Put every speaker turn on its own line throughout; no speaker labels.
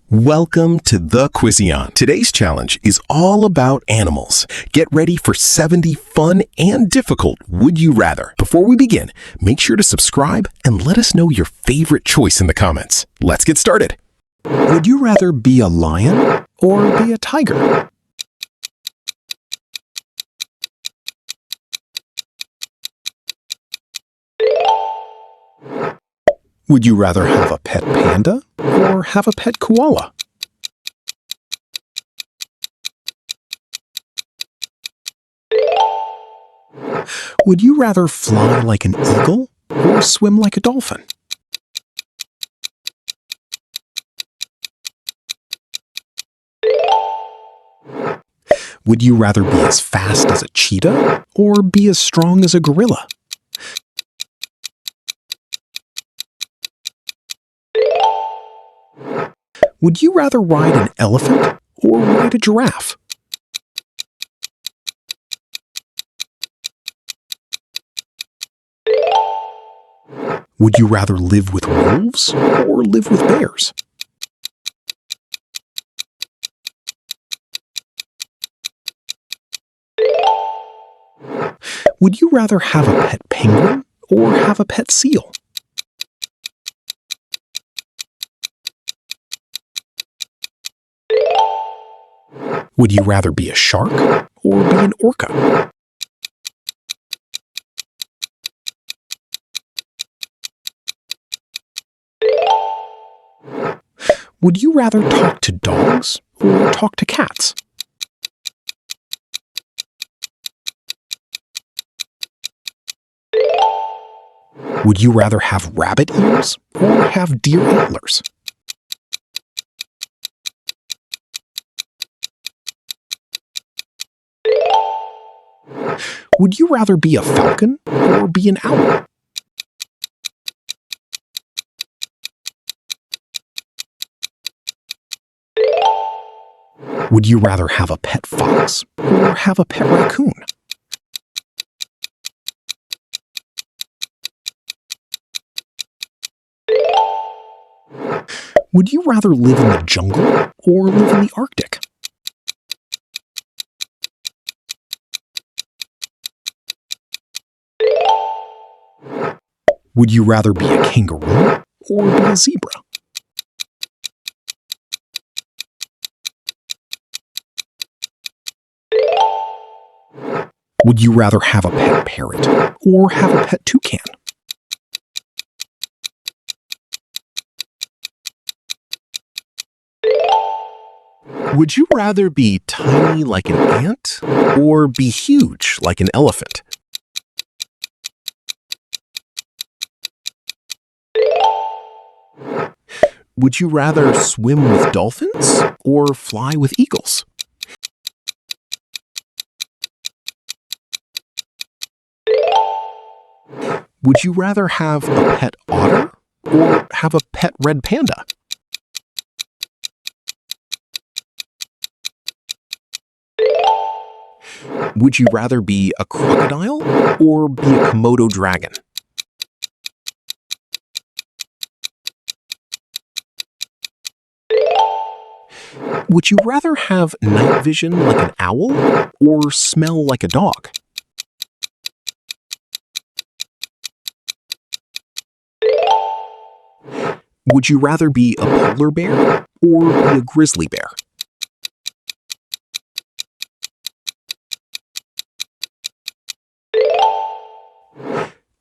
Welcome to the Quiziyaan. Today's challenge is all about animals. Get ready for 70 fun and difficult Would You Rather. Before we begin, make sure to subscribe and let us know your favorite choice in the comments. Let's get started.
Would you rather be a lion or be a tiger? Would you rather have a pet panda or have a pet koala? Would you rather fly like an eagle or swim like a dolphin? Would you rather be as fast as a cheetah or be as strong as a gorilla? Would you rather ride an elephant or ride a giraffe? Would you rather live with wolves or live with bears? Would you rather have a pet penguin or have a pet seal? Would you rather be a shark or be an orca? Would you rather talk to dogs or talk to cats? Would you rather have rabbit ears or have deer antlers? Would you rather be a falcon or be an owl? Would you rather have a pet fox or have a pet raccoon? Would you rather live in the jungle or live in the Arctic? Would you rather be a kangaroo or be a zebra? Would you rather have a pet parrot or have a pet toucan?
Would you rather be tiny like an ant or be huge like an elephant? Would you rather swim with dolphins or fly with eagles? Would you rather have a pet otter or have a pet red panda? Would you rather be a crocodile or be a Komodo dragon? Would you rather have night vision like an owl or smell like a dog? Would you rather be a polar bear or be a grizzly bear?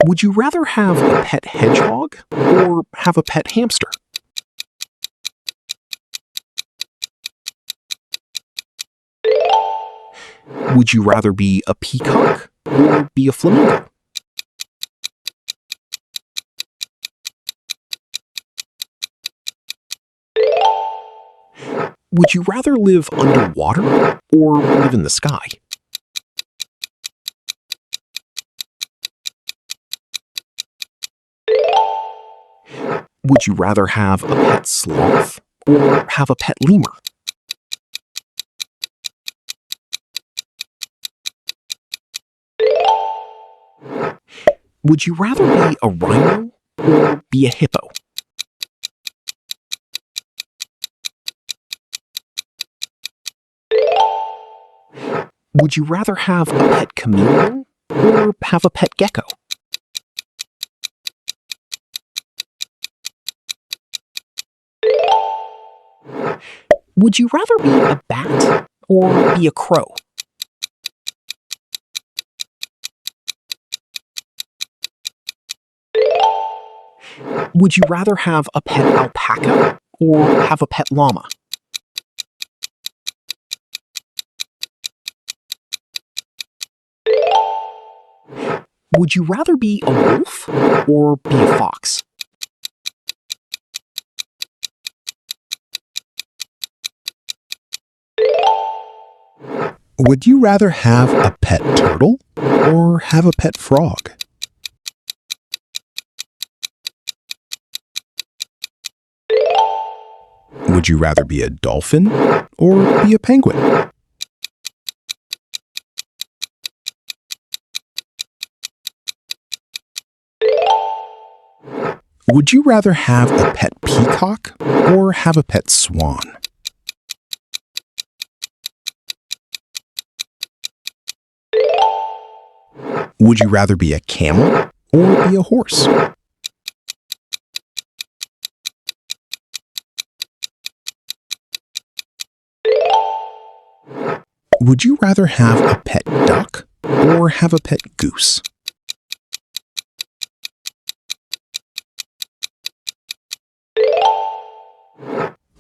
Would you rather have a pet hedgehog or have a pet hamster? Would you rather be a peacock or be a flamingo? Would you rather live underwater or live in the sky? Would you rather have a pet sloth or have a pet lemur? Would you rather be a rhino or be a hippo?
Would you rather have a pet chameleon or have a pet gecko? Would you rather be a bat or be a crow? Would you rather have a pet alpaca or have a pet llama? Would you rather be a wolf or be a fox?
Would you rather have a pet turtle or have a pet frog? Would you rather be a dolphin or be a penguin? Would you rather have a pet peacock or have a pet swan? Would you rather be a camel or be a horse? Would you rather have a pet duck or have a pet goose?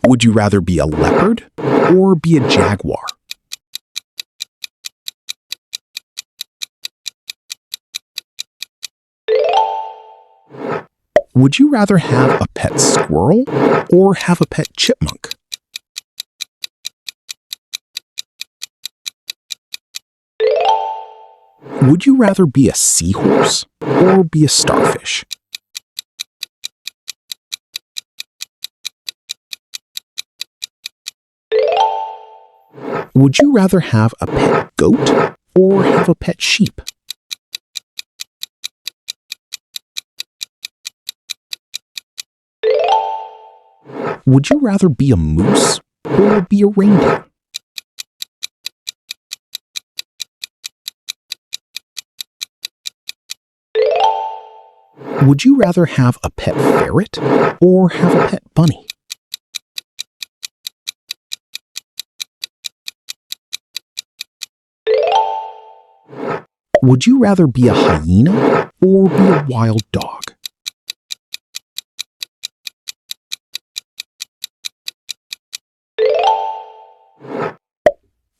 Would you rather be a leopard or be a jaguar? Would you rather have a pet squirrel or have a pet chipmunk? Would you rather be a seahorse or be a starfish? Would you rather have a pet goat or have a pet sheep? Would you rather be a moose or be a reindeer? Would you rather have a pet ferret or have a pet bunny? Would you rather be a hyena or be a wild dog?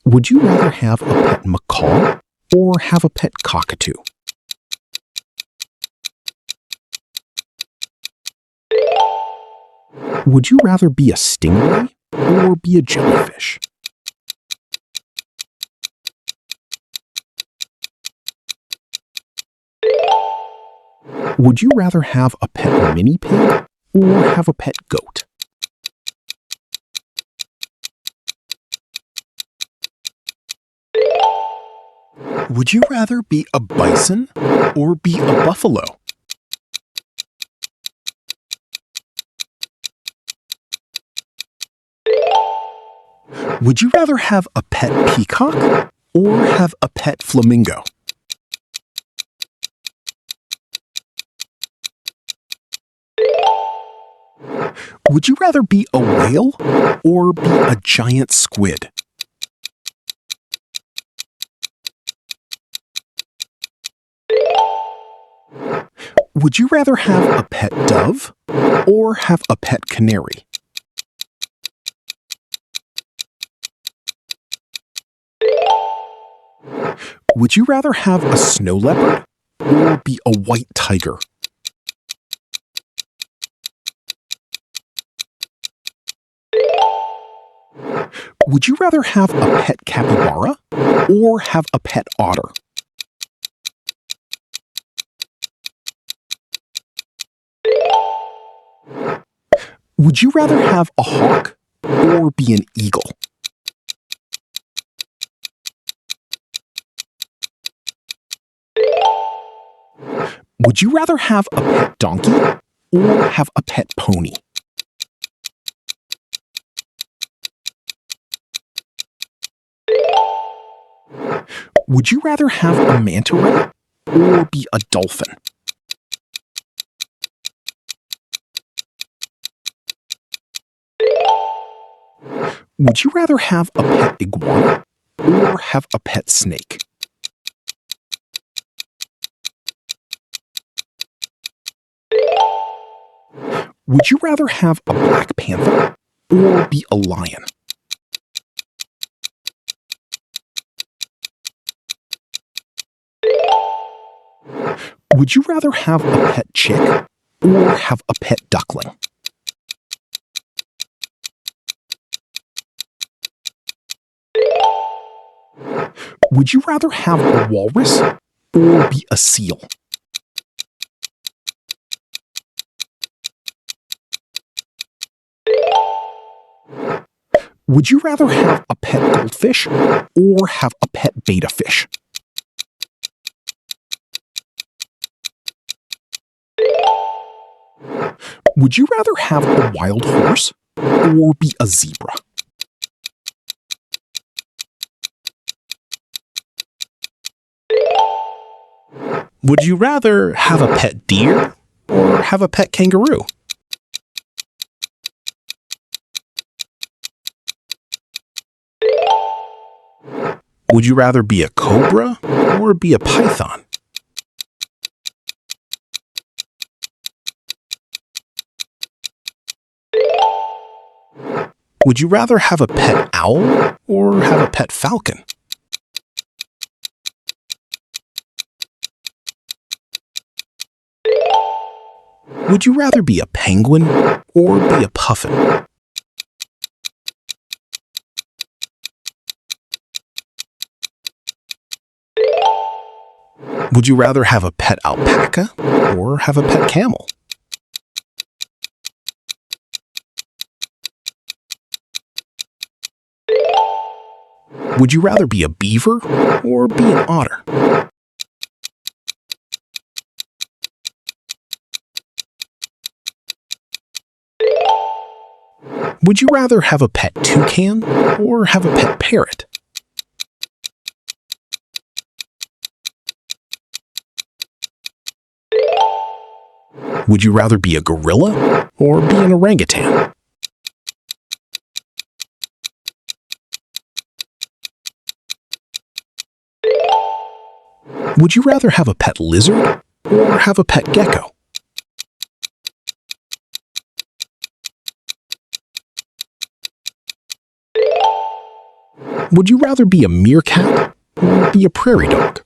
Would you rather have a pet macaw or have a pet cockatoo? Would you rather be a stingray or be a jellyfish? Would you rather have a pet mini pig or have a pet goat? Would you rather be a bison or be a buffalo? Would you rather have a pet peacock or have a pet flamingo? Would you rather be a whale or be a giant squid? Would you rather have a pet dove or have a pet canary? Would you rather have a snow leopard or be a white tiger? Would you rather have a pet capybara or have a pet otter? Would you rather have a hawk or be an eagle? Would you rather have a pet donkey or have a pet pony?
Would you rather have a manta ray or be a dolphin? Would you rather have a pet iguana or have a pet snake? Would you rather have a black panther or be a lion? Would you rather have a pet chick or have a pet duckling? Would you rather have a walrus or be a seal? Would you rather have a pet goldfish or have a pet betta fish? Would you rather have a wild horse or be a zebra? Would you rather have a pet deer or have a pet kangaroo? Would you rather be a cobra or be a python? Would you rather have a pet owl or have a pet falcon? Would you rather be a penguin or be a puffin? Would you rather have a pet alpaca or have a pet camel? Would you rather be a beaver or be an otter? Would you rather have a pet toucan or have a pet parrot? Would you rather be a gorilla or be an orangutan? Would you rather have a pet lizard or have a pet gecko? Would you rather be a meerkat or be a prairie dog?